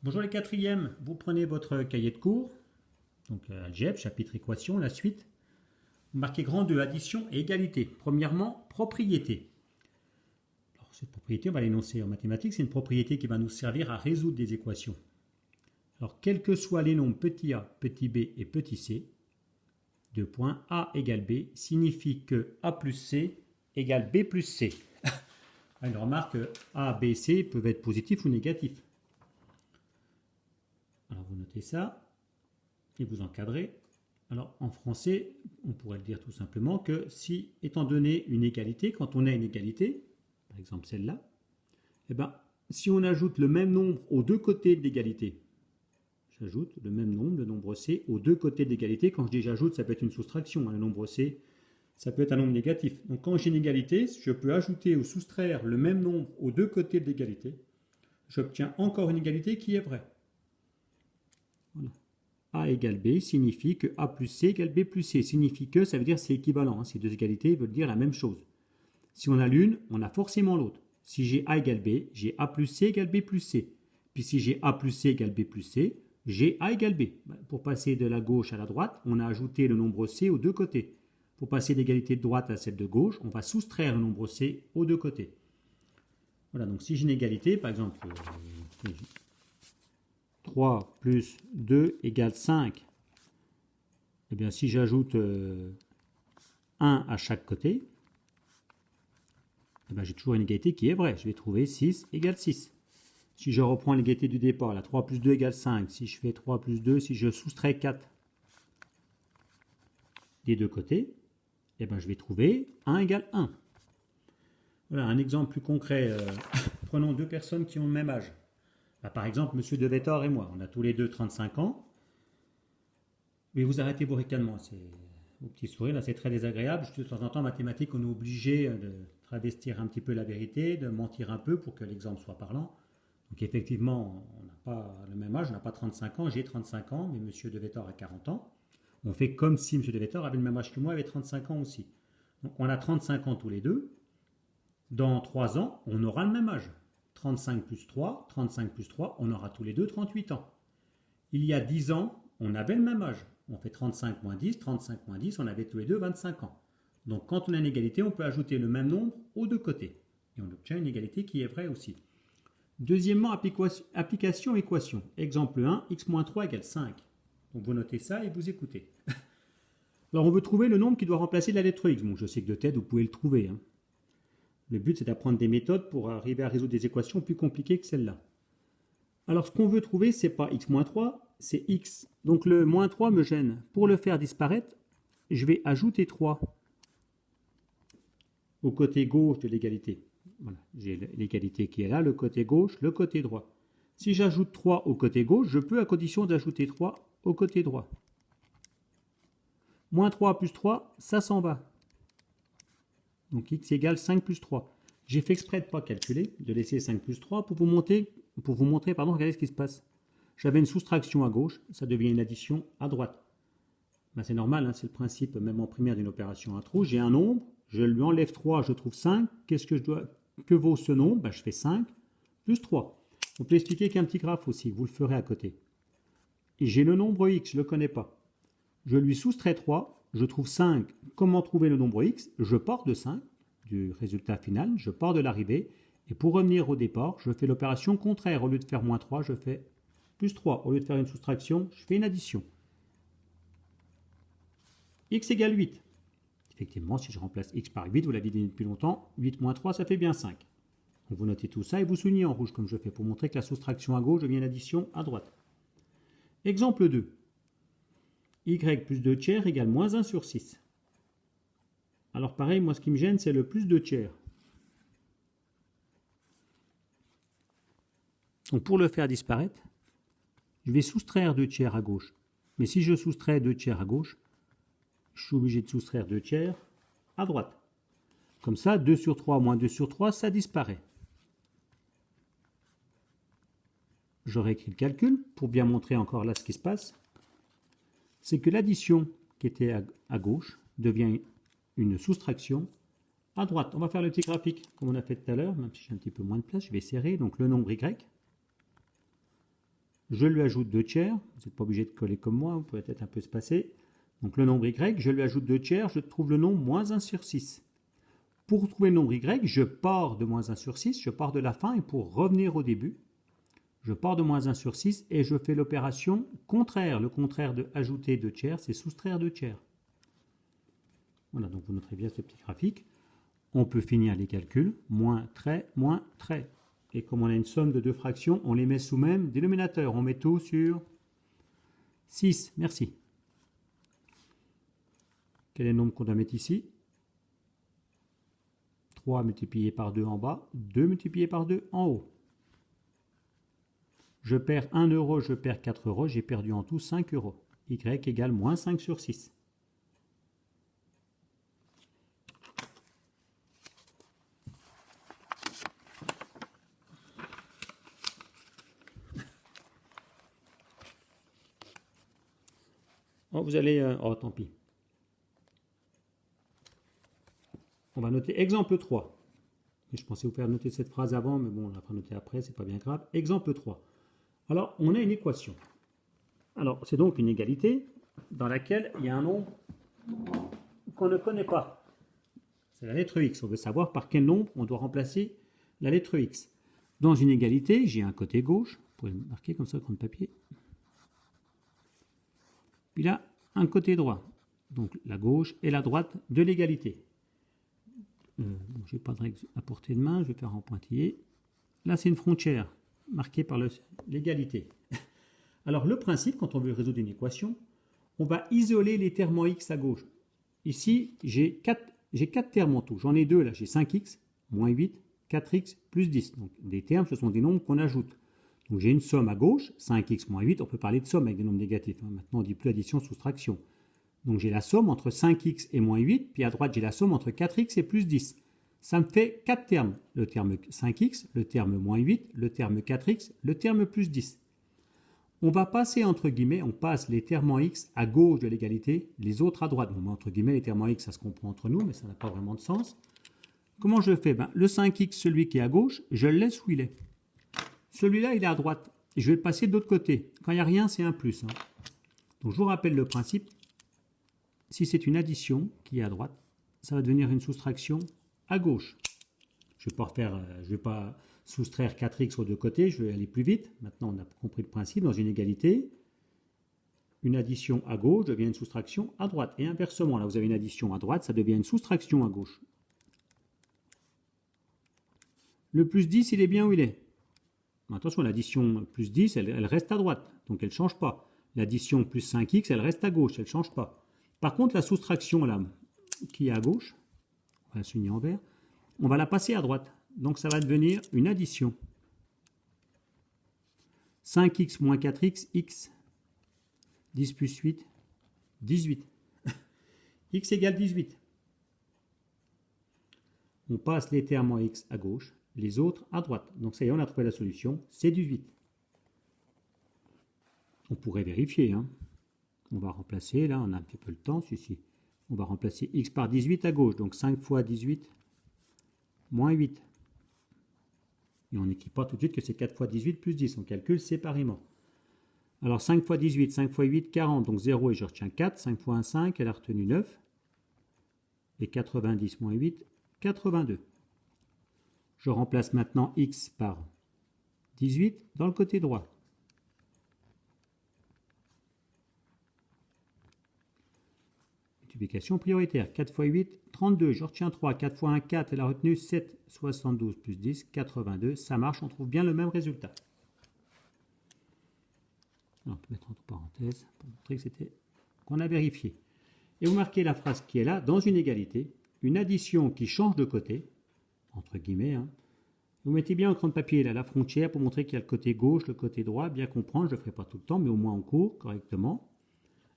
Bonjour les quatrièmes, vous prenez votre cahier de cours, donc algèbre, chapitre équation, la suite. Vous marquez grand 2, addition et égalité. Premièrement, propriété. Alors, cette propriété, on va l'énoncer en mathématiques, c'est une propriété qui va nous servir à résoudre des équations. Alors, quels que soient les nombres petit a, petit b et petit c, deux points, a égale b signifie que a plus c égale b plus c. Une remarque, a, b, c peuvent être positifs ou négatifs. Alors vous notez ça et vous encadrez. Alors en français, on pourrait le dire tout simplement que si, étant donné une égalité, quand on a une égalité, par exemple celle-là, eh ben, si on ajoute le même nombre aux deux côtés de l'égalité, j'ajoute le même nombre, le nombre c, aux deux côtés de l'égalité. Quand je dis j'ajoute, ça peut être une soustraction. Le nombre c, ça peut être un nombre négatif. Donc quand j'ai une égalité, je peux ajouter ou soustraire le même nombre aux deux côtés de l'égalité. J'obtiens encore une égalité qui est vraie. Voilà. A égale B signifie que A plus C égale B plus C. Signifie que, ça veut dire c'est équivalent. Ces deux égalités veulent dire la même chose. Si on a l'une, on a forcément l'autre. Si j'ai A égale B, j'ai A plus C égale B plus C. Puis si j'ai A plus C égale B plus C, j'ai A égale B. Pour passer de la gauche à la droite, on a ajouté le nombre C aux deux côtés. Pour passer d'égalité de droite à celle de gauche, on va soustraire le nombre C aux deux côtés. Voilà, donc si j'ai une égalité, par exemple, 3 plus 2 égale 5. Eh bien, si j'ajoute 1 à chaque côté, eh bien, j'ai toujours une égalité qui est vraie. Je vais trouver 6 égale 6. Si je reprends l'égalité du départ, là, 3 plus 2 égale 5. Si je fais 3 plus 2, si je soustrais 4 des deux côtés, eh bien, je vais trouver 1 égale 1. Voilà, un exemple plus concret. Prenons deux personnes qui ont le même âge. Là, par exemple, M. De Vettor et moi, on a tous les deux 35 ans. Mais vous arrêtez vos ricanements, vos petits sourires, là c'est très désagréable. De temps en temps, en mathématiques, on est obligé de travestir un petit peu la vérité, de mentir un peu pour que l'exemple soit parlant. Donc effectivement, on n'a pas le même âge, on n'a pas 35 ans, j'ai 35 ans, mais M. De Vettor a 40 ans. On fait comme si M. De Vettor avait le même âge que moi, avait 35 ans aussi. Donc on a 35 ans tous les deux. Dans 3 ans, on aura le même âge. 35 plus 3, on aura tous les deux 38 ans. Il y a 10 ans, on avait le même âge. On fait 35 moins 10, on avait tous les deux 25 ans. Donc quand on a une égalité, on peut ajouter le même nombre aux deux côtés. Et on obtient une égalité qui est vraie aussi. Deuxièmement, application équation. Exemple 1, x-3 égale 5. Donc vous notez ça et vous écoutez. Alors on veut trouver le nombre qui doit remplacer la lettre x. Bon, je sais que de tête, vous pouvez le trouver. Le but, c'est d'apprendre des méthodes pour arriver à résoudre des équations plus compliquées que celle-là. Alors, ce qu'on veut trouver, ce n'est pas x-3, c'est x. Donc, le moins 3 me gêne. Pour le faire disparaître, je vais ajouter 3 au côté gauche de l'égalité. Voilà, j'ai l'égalité qui est là, le côté gauche, le côté droit. Si j'ajoute 3 au côté gauche, je peux à condition d'ajouter 3 au côté droit. Moins 3 plus 3, ça s'en va. Donc x égale 5 plus 3. J'ai fait exprès de ne pas calculer, de laisser 5 plus 3 pour vous montrer, regardez ce qui se passe. J'avais une soustraction à gauche, ça devient une addition à droite. Ben c'est normal, c'est le principe même en primaire d'une opération à trous. J'ai un nombre, je lui enlève 3, je trouve 5. Que vaut ce nombre? Je fais 5 plus 3. On peut expliquer qu'un petit graphe aussi, vous le ferez à côté. Et j'ai le nombre x, je ne le connais pas. Je lui soustrais 3, je trouve 5. Comment trouver le nombre x? Je pars de 5, du résultat final, je pars de l'arrivée. Et pour revenir au départ, je fais l'opération contraire. Au lieu de faire moins 3, je fais plus 3. Au lieu de faire une soustraction, je fais une addition. X égale 8. Effectivement, si je remplace x par 8, vous l'avez dit depuis longtemps, 8 moins 3, ça fait bien 5. Donc vous notez tout ça et vous soulignez en rouge comme je fais pour montrer que la soustraction à gauche devient l'addition à droite. Exemple 2. Y plus 2 tiers égale moins 1 sur 6. Alors pareil, moi ce qui me gêne, c'est le plus 2 tiers. Donc pour le faire disparaître, je vais soustraire 2 tiers à gauche. Mais si je soustrais 2 tiers à gauche, je suis obligé de soustraire 2 tiers à droite. Comme ça, 2 sur 3 moins 2 sur 3, ça disparaît. Je réécris le calcul pour bien montrer encore là ce qui se passe. C'est que l'addition qui était à gauche devient une soustraction à droite. On va faire le petit graphique comme on a fait tout à l'heure, même si j'ai un petit peu moins de place, je vais serrer. Donc le nombre y je lui ajoute 2 tiers, vous n'êtes pas obligé de coller comme moi, vous pouvez peut-être un peu espacer. Donc le nombre y, je lui ajoute 2 tiers, je trouve le nombre moins 1 sur 6. Pour trouver le nombre y, je pars de moins 1 sur 6, je pars de la fin, et pour revenir au début, je pars de moins 1 sur 6 et je fais l'opération contraire. Le contraire de ajouter 2 tiers, c'est soustraire 2 tiers. Voilà, donc vous noterez bien ce petit graphique. On peut finir les calculs, moins trait, moins trait. Et comme on a une somme de 2 fractions, on les met sous même dénominateur. On met tout sur 6. Merci. Quel est le nombre qu'on doit mettre ici? 3 multiplié par 2 en bas, 2 multiplié par 2 en haut. Je perds 1 euro, je perds 4 euros, j'ai perdu en tout 5 euros. Y égale moins 5 sur 6. Oh, vous allez... oh, tant pis. On va noter exemple 3. Je pensais vous faire noter cette phrase avant, mais bon, on la fera noter après, c'est pas bien grave. Exemple 3. Alors, on a une équation. Alors, c'est donc une égalité dans laquelle il y a un nombre qu'on ne connaît pas. C'est la lettre x. On veut savoir par quel nombre on doit remplacer la lettre x. Dans une égalité, j'ai un côté gauche. Vous pouvez le marquer comme ça, grand papier. Puis là, un côté droit. Donc, la gauche et la droite de l'égalité. Je n'ai pas de règle à portée de main, je vais faire en pointillé. Là, c'est une frontière marquée par l'égalité. Alors, le principe, quand on veut résoudre une équation, on va isoler les termes en x à gauche. Ici, j'ai 4 termes en tout. J'en ai 2 là. J'ai 5x, moins 8, 4x, plus 10. Donc, des termes, ce sont des nombres qu'on ajoute. Donc, j'ai une somme à gauche, 5x moins 8. On peut parler de somme avec des nombres négatifs. Maintenant, on ne dit plus addition, soustraction. Donc, j'ai la somme entre 5x et moins 8. Puis à droite, j'ai la somme entre 4x et plus 10. Ça me fait 4 termes. Le terme 5x, le terme moins 8, le terme 4x, le terme plus 10. On va passer entre guillemets, on passe les termes en x à gauche de l'égalité, les autres à droite. Bon, entre guillemets, les termes en x, ça se comprend entre nous, mais ça n'a pas vraiment de sens. Comment je fais? Le 5x, celui qui est à gauche, je le laisse où il est. Celui-là, il est à droite. Je vais le passer de l'autre côté. Quand il n'y a rien, c'est un plus. Donc, je vous rappelle le principe. Si c'est une addition qui est à droite, ça va devenir une soustraction à gauche. Je ne vais pas soustraire 4x aux deux côtés, je vais aller plus vite. Maintenant, on a compris le principe. Dans une égalité, une addition à gauche devient une soustraction à droite. Et inversement, là, vous avez une addition à droite, ça devient une soustraction à gauche. Le plus 10, il est bien où il est. Attention, l'addition plus 10, elle reste à droite, donc elle ne change pas. L'addition plus 5x, elle reste à gauche, elle ne change pas. Par contre, la soustraction, là, qui est à gauche, on va souligner en vert, on va la passer à droite. Donc ça va devenir une addition. 5x moins 4x, x. 10 plus 8, 18. X égale 18. On passe les termes en x à gauche, les autres à droite. Donc ça y est, on a trouvé la solution, c'est 18. On pourrait vérifier. On va remplacer, là on a un petit peu le temps, ici. On va remplacer x par 18 à gauche, donc 5 fois 18, moins 8. Et on n'écrit pas tout de suite que c'est 4 fois 18 plus 10, on calcule séparément. Alors 5 fois 18, 5 fois 8, 40, donc 0 et je retiens 4, 5 fois 1, 5, elle a retenu 9. Et 90 moins 8, 82. Je remplace maintenant x par 18 dans le côté droit. Multiplication prioritaire. 4 fois 8, 32. Je retiens 3. 4 fois 1, 4. Elle a retenu 7. 72 plus 10, 82. Ça marche, on trouve bien le même résultat. Alors, on peut mettre entre parenthèses pour montrer que c'était qu'on a vérifié. Et vous marquez la phrase qui est là. Dans une égalité, une addition qui change de côté, entre guillemets, vous mettez bien en crayon de papier là, la frontière pour montrer qu'il y a le côté gauche, le côté droit, bien comprendre, je ne le ferai pas tout le temps, mais au moins en cours, correctement.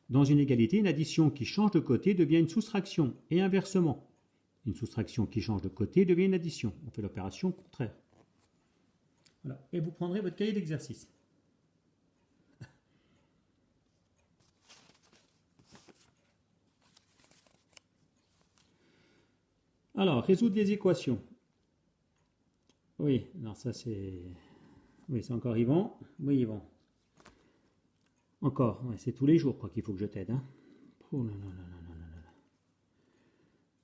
Dans une égalité, une addition qui change de côté devient une soustraction, et inversement. Une soustraction qui change de côté devient une addition. On fait l'opération contraire. Voilà. Et vous prendrez votre cahier d'exercice. Alors, résoudre des équations. Oui, alors ça c'est... Oui, c'est encore Yvan. Oui, Yvan. Encore, ouais, c'est tous les jours quoi qu'il faut que je t'aide. Hein. Oh là là là là là là.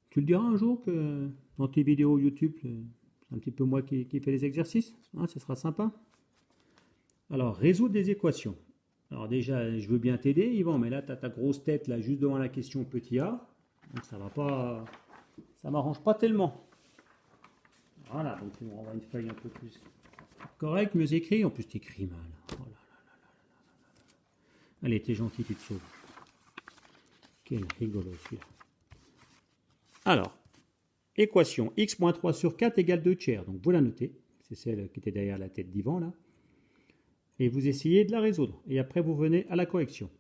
Tu le diras un jour que dans tes vidéos YouTube, c'est un petit peu moi qui fais les exercices. Hein, ce sera sympa. Alors, résoudre des équations. Alors déjà, je veux bien t'aider, Yvan, mais là, tu as ta grosse tête là juste devant la question petit a. Donc ça va pas. Ça m'arrange pas tellement. Voilà, donc tu me renvoies une feuille un peu plus correcte, mieux écrit. En plus, tu écris mal. Oh là là. Allez, t'es gentil, tu te sauves. Quel rigolo celui-là. Alors, équation x moins 3 sur 4 égale 2 tiers. Donc vous la notez. C'est celle qui était derrière la tête d'Yvan là. Et vous essayez de la résoudre. Et après, vous venez à la correction.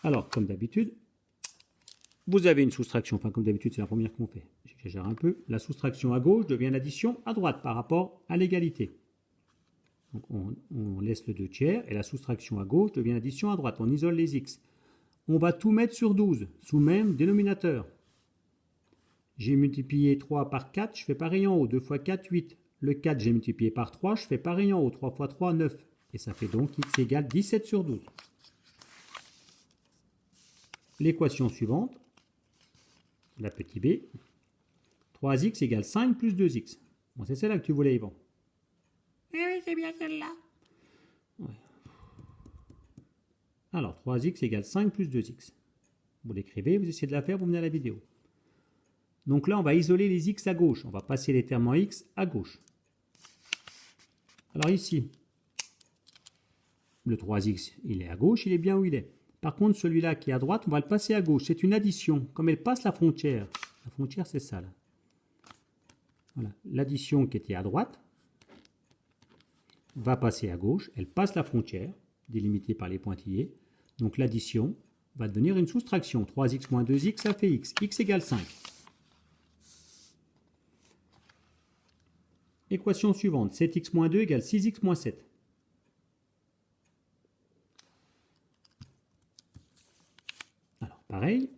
Alors, comme d'habitude, vous avez une soustraction. Enfin, comme d'habitude, c'est la première qu'on fait. J'exagère un peu. La soustraction à gauche devient l'addition à droite par rapport à l'égalité. Donc, on laisse le 2 tiers. Et la soustraction à gauche devient l'addition à droite. On isole les x. On va tout mettre sur 12, sous le même dénominateur. J'ai multiplié 3 par 4, je fais pareil en haut. 2 fois 4, 8. Le 4, j'ai multiplié par 3, je fais pareil en haut. 3 fois 3, 9. Et ça fait donc x égale 17 sur 12. L'équation suivante, la petite b, 3x égale 5 plus 2x. Bon, c'est celle-là que tu voulais, Yvan. Oui, c'est bien celle-là. Ouais. Alors, 3x égale 5 plus 2x. Vous l'écrivez, vous essayez de la faire, vous venez à la vidéo. Donc là, on va isoler les x à gauche. On va passer les termes en x à gauche. Alors ici, le 3x, il est à gauche, il est bien où il est. Par contre, celui-là qui est à droite, on va le passer à gauche. C'est une addition. Comme elle passe la frontière c'est ça là. Voilà. L'addition qui était à droite va passer à gauche. Elle passe la frontière, délimitée par les pointillés. Donc l'addition va devenir une soustraction. 3x moins 2x, ça fait x. X égale 5. Équation suivante. 7x moins 2 égale 6x moins 7. Alors pareil,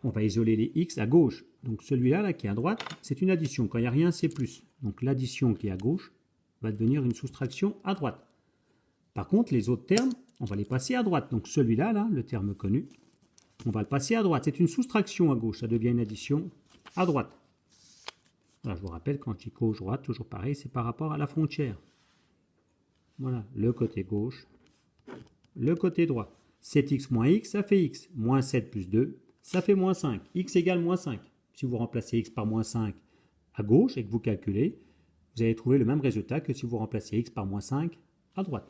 on va isoler les x à gauche. Donc celui-là là, qui est à droite, c'est une addition. Quand il n'y a rien, c'est plus. Donc l'addition qui est à gauche va devenir une soustraction à droite. Par contre, les autres termes, on va les passer à droite. Donc celui-là, là, le terme connu, on va le passer à droite. C'est une soustraction à gauche, ça devient une addition à droite. Alors je vous rappelle, quand je dis gauche-droite, toujours pareil, c'est par rapport à la frontière. Voilà, le côté gauche, le côté droit. 7x moins x, ça fait x. Moins 7 plus 2, ça fait moins 5. X égale moins 5. Si vous remplacez x par moins 5 à gauche et que vous calculez, vous allez trouver le même résultat que si vous remplacez x par moins 5 à droite.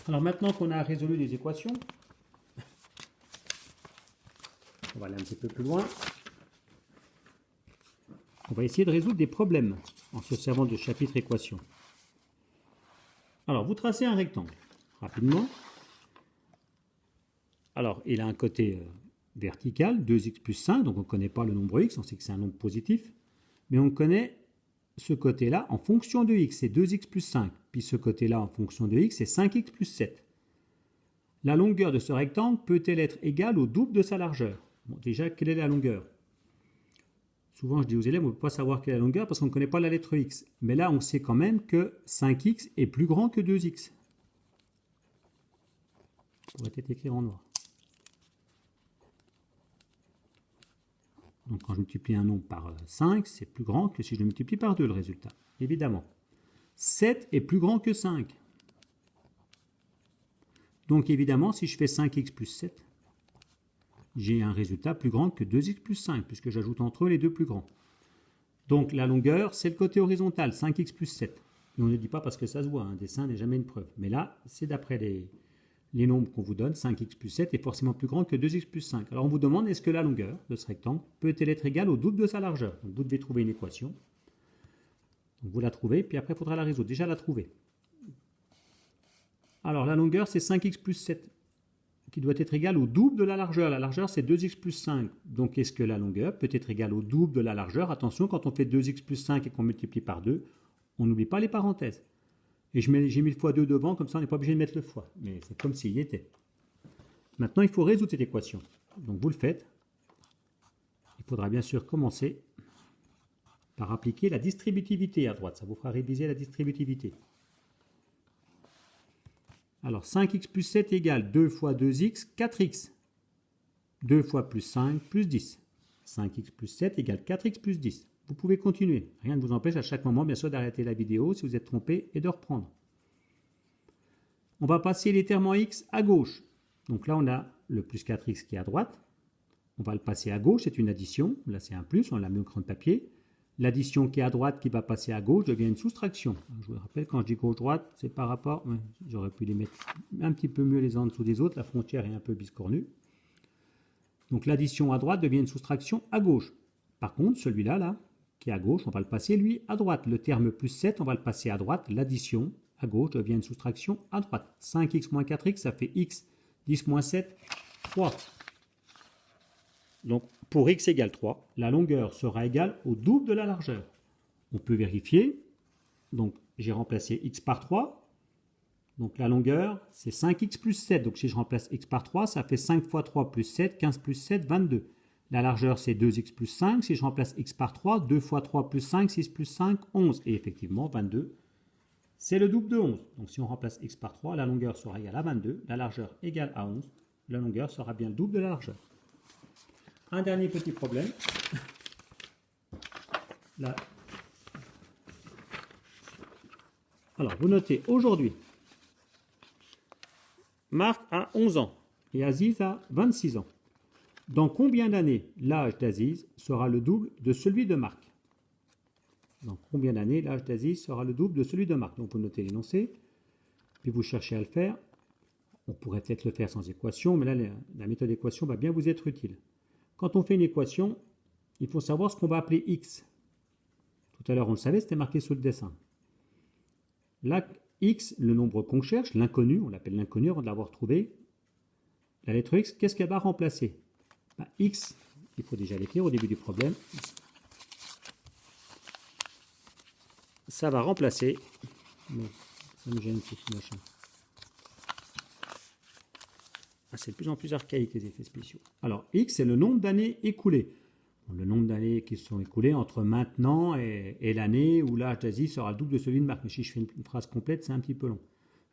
Alors maintenant qu'on a résolu les équations, on va aller un petit peu plus loin. On va essayer de résoudre des problèmes en se servant de chapitre équation. Alors, vous tracez un rectangle rapidement. Alors, il a un côté vertical, 2x plus 5, donc on ne connaît pas le nombre x, on sait que c'est un nombre positif, mais on connaît ce côté-là en fonction de x, c'est 2x plus 5, puis ce côté-là en fonction de x, c'est 5x plus 7. La longueur de ce rectangle peut-elle être égale au double de sa largeur? Bon, déjà, quelle est la longueur? Souvent, je dis aux élèves, on ne peut pas savoir quelle est la longueur parce qu'on ne connaît pas la lettre x. Mais là, on sait quand même que 5x est plus grand que 2x. Ça pourrait être écrit en noir. Donc, quand je multiplie un nombre par 5, c'est plus grand que si je le multiplie par 2, le résultat. Évidemment. 7 est plus grand que 5. Donc, évidemment, si je fais 5x plus 7, j'ai un résultat plus grand que 2x plus 5, puisque j'ajoute entre eux les deux plus grands. Donc la longueur, c'est le côté horizontal, 5x plus 7. Et on ne dit pas parce que ça se voit, un dessin n'est jamais une preuve. Mais là, c'est d'après les nombres qu'on vous donne, 5x plus 7 est forcément plus grand que 2x plus 5. Alors on vous demande, est-ce que la longueur de ce rectangle peut-elle être égale au double de sa largeur? Donc vous devez trouver une équation. Donc vous la trouvez, puis après il faudra la résoudre. Déjà la trouver. Alors la longueur, c'est 5x plus 7. Qui doit être égal au double de la largeur. La largeur, c'est 2x plus 5. Donc, est-ce que la longueur peut être égale au double de la largeur? Attention, quand on fait 2x plus 5 et qu'on multiplie par 2, on n'oublie pas les parenthèses. Et j'ai mis le fois 2 devant, comme ça, on n'est pas obligé de mettre le fois. Mais c'est comme s'il y était. Maintenant, il faut résoudre cette équation. Donc, vous le faites. Il faudra bien sûr commencer par appliquer la distributivité à droite. Ça vous fera réviser la distributivité. Alors 5x plus 7 égale 2 fois 2x, 4x. 2 fois plus 5 plus 10. 5x plus 7 égale 4x plus 10. Vous pouvez continuer. Rien ne vous empêche à chaque moment, bien sûr, d'arrêter la vidéo si vous êtes trompé et de reprendre. On va passer les termes en x à gauche. Donc là, on a le plus 4x qui est à droite. On va le passer à gauche, c'est une addition. Là, c'est un plus, on l'a mis au crayon de papier. L'addition qui est à droite qui va passer à gauche devient une soustraction. Je vous rappelle, quand je dis gauche-droite, c'est par rapport... Ouais, j'aurais pu les mettre un petit peu mieux les uns en dessous des autres. La frontière est un peu biscornue. Donc l'addition à droite devient une soustraction à gauche. Par contre, celui-là, là, qui est à gauche, on va le passer, lui, à droite. Le terme plus 7, on va le passer à droite. L'addition à gauche devient une soustraction à droite. 5x moins 4x, ça fait x. 10 moins 7, 3. Donc, pour x égale 3, la longueur sera égale au double de la largeur. On peut vérifier. Donc, j'ai remplacé x par 3. Donc, la longueur, c'est 5x plus 7. Donc, si je remplace x par 3, ça fait 5 fois 3 plus 7, 15 plus 7, 22. La largeur, c'est 2x plus 5. Si je remplace x par 3, 2 fois 3 plus 5, 6 plus 5, 11. Et effectivement, 22, c'est le double de 11. Donc, si on remplace x par 3, la longueur sera égale à 22. La largeur égale à 11. La longueur sera bien le double de la largeur. Un dernier petit problème. Là. Alors, vous notez, aujourd'hui, Marc a 11 ans et Aziz a 26 ans. Dans combien d'années l'âge d'Aziz sera le double de celui de Marc? Dans combien d'années l'âge d'Aziz sera le double de celui de Marc? Donc, vous notez l'énoncé, puis vous cherchez à le faire. On pourrait peut-être le faire sans équation, mais là, la méthode d'équation va bien vous être utile. Quand on fait une équation, il faut savoir ce qu'on va appeler x. Tout à l'heure, on le savait, c'était marqué sous le dessin. Là, x, le nombre qu'on cherche, l'inconnu, on l'appelle l'inconnu avant de l'avoir trouvé. La lettre x, qu'est-ce qu'elle va remplacer? X, il faut déjà l'écrire au début du problème. Ça va remplacer... Non, ça me gêne, ce petit machin. C'est de plus en plus archaïque, les effets spéciaux. Alors, x, c'est le nombre d'années écoulées. Bon, le nombre d'années qui se sont écoulées entre maintenant et l'année où l'âge d'Aziz sera le double de celui de Marc. Mais si je fais une phrase complète, c'est un petit peu long.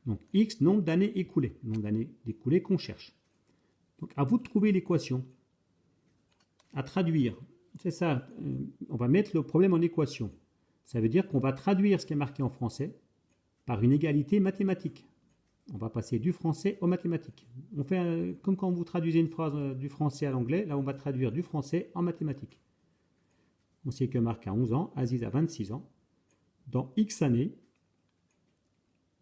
Donc, x, nombre d'années écoulées. Le nombre d'années écoulées qu'on cherche. Donc, à vous de trouver l'équation. À traduire. C'est ça. On va mettre le problème en équation. Ça veut dire qu'on va traduire ce qui est marqué en français par une égalité mathématique. On va passer du français aux mathématiques. On fait comme quand vous traduisez une phrase du français à l'anglais, là on va traduire du français en mathématiques. On sait que Marc a 11 ans, Aziz a 26 ans. Dans X années,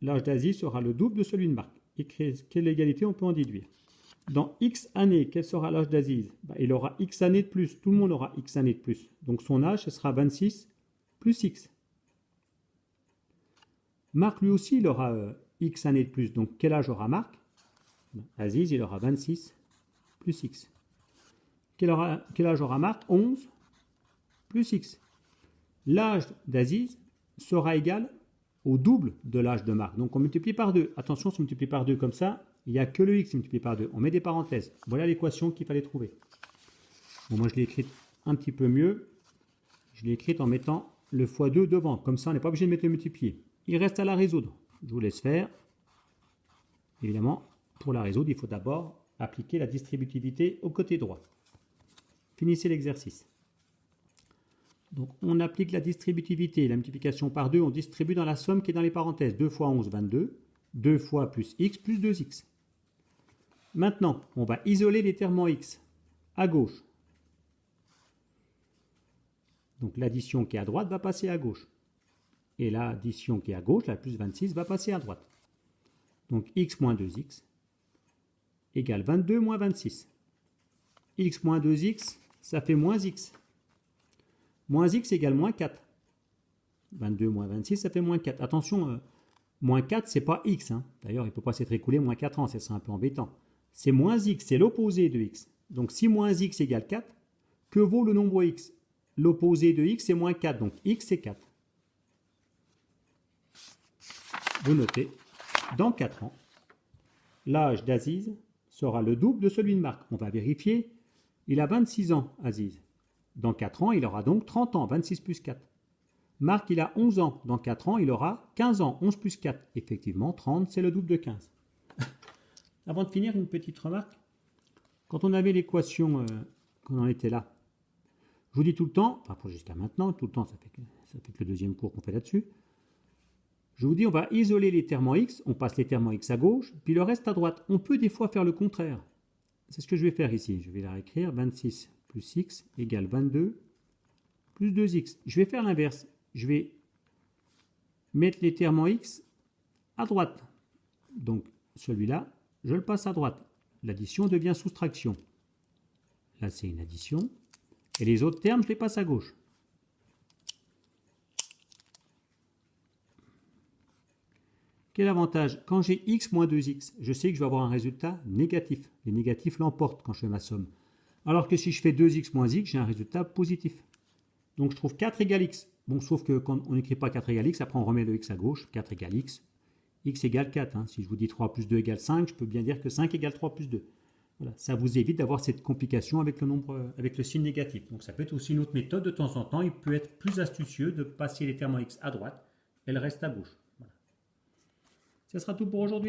l'âge d'Aziz sera le double de celui de Marc. Et quelle égalité on peut en déduire? Dans X années, quel sera l'âge d'Aziz? Il aura X années de plus, tout le monde aura X années de plus. Donc son âge, ce sera 26 plus X. Marc lui aussi, il aura... X années de plus. Donc, quel âge aura Marc? Aziz, il aura 26 plus X. Quel âge aura Marc? 11 plus X. L'âge d'Aziz sera égal au double de l'âge de Marc. Donc, on multiplie par 2. Attention, si on multiplie par 2 comme ça, il n'y a que le X multiplié par 2. On met des parenthèses. Voilà l'équation qu'il fallait trouver. Bon, moi, je l'ai écrite un petit peu mieux. Je l'ai écrite en mettant le x2 devant. Comme ça, on n'est pas obligé de mettre le multiplié. Il reste à la résoudre. Je vous laisse faire. Évidemment, pour la résoudre, il faut d'abord appliquer la distributivité au côté droit. Finissez l'exercice. Donc, on applique la distributivité, la multiplication par 2, on distribue dans la somme qui est dans les parenthèses. 2 fois 11, 22. 2 fois plus x plus 2x. Maintenant, on va isoler les termes en x. À gauche. Donc, l'addition qui est à droite va passer à gauche. Et l'addition qui est à gauche, la plus 26, va passer à droite. Donc x moins 2x égale 22 moins 26. X moins 2x, ça fait moins x. Moins x égale moins 4. 22 moins 26, ça fait moins 4. Attention, moins 4, c'est pas x. Hein. D'ailleurs, il ne peut pas s'être écoulé moins 4 ans, c'est un peu embêtant. C'est moins x, c'est l'opposé de x. Donc si moins x égale 4, que vaut le nombre x? L'opposé de x, c'est moins 4. Donc x, c'est 4. Vous notez, dans 4 ans, l'âge d'Aziz sera le double de celui de Marc. On va vérifier. Il a 26 ans, Aziz. Dans 4 ans, il aura donc 30 ans, 26 plus 4. Marc, il a 11 ans. Dans 4 ans, il aura 15 ans. 11 plus 4. Effectivement, 30, c'est le double de 15. Avant de finir, une petite remarque. Quand on avait l'équation, quand on en était là, je vous dis tout le temps, enfin jusqu'à maintenant, tout le temps, ça fait que le deuxième cours qu'on fait là-dessus. Je vous dis, on va isoler les termes en x, on passe les termes en x à gauche, puis le reste à droite. On peut des fois faire le contraire. C'est ce que je vais faire ici. Je vais la réécrire. 26 plus x égale 22 plus 2x. Je vais faire l'inverse. Je vais mettre les termes en x à droite. Donc, celui-là, je le passe à droite. L'addition devient soustraction. Là, c'est une addition. Et les autres termes, je les passe à gauche. Quel avantage? Quand j'ai x moins 2x, je sais que je vais avoir un résultat négatif. Les négatifs l'emportent quand je fais ma somme. Alors que si je fais 2x moins x, j'ai un résultat positif. Donc je trouve 4 égale x. Bon, sauf que quand on n'écrit pas 4 égale x, après on remet le x à gauche. 4 égale x. X égale 4. Hein. Si je vous dis 3 plus 2 égale 5, je peux bien dire que 5 égale 3 plus 2. Voilà. Ça vous évite d'avoir cette complication avec le nombre, avec le signe négatif. Donc ça peut être aussi une autre méthode. De temps en temps, il peut être plus astucieux de passer les termes en x à droite et le reste à gauche. Voilà. Ce sera tout pour aujourd'hui.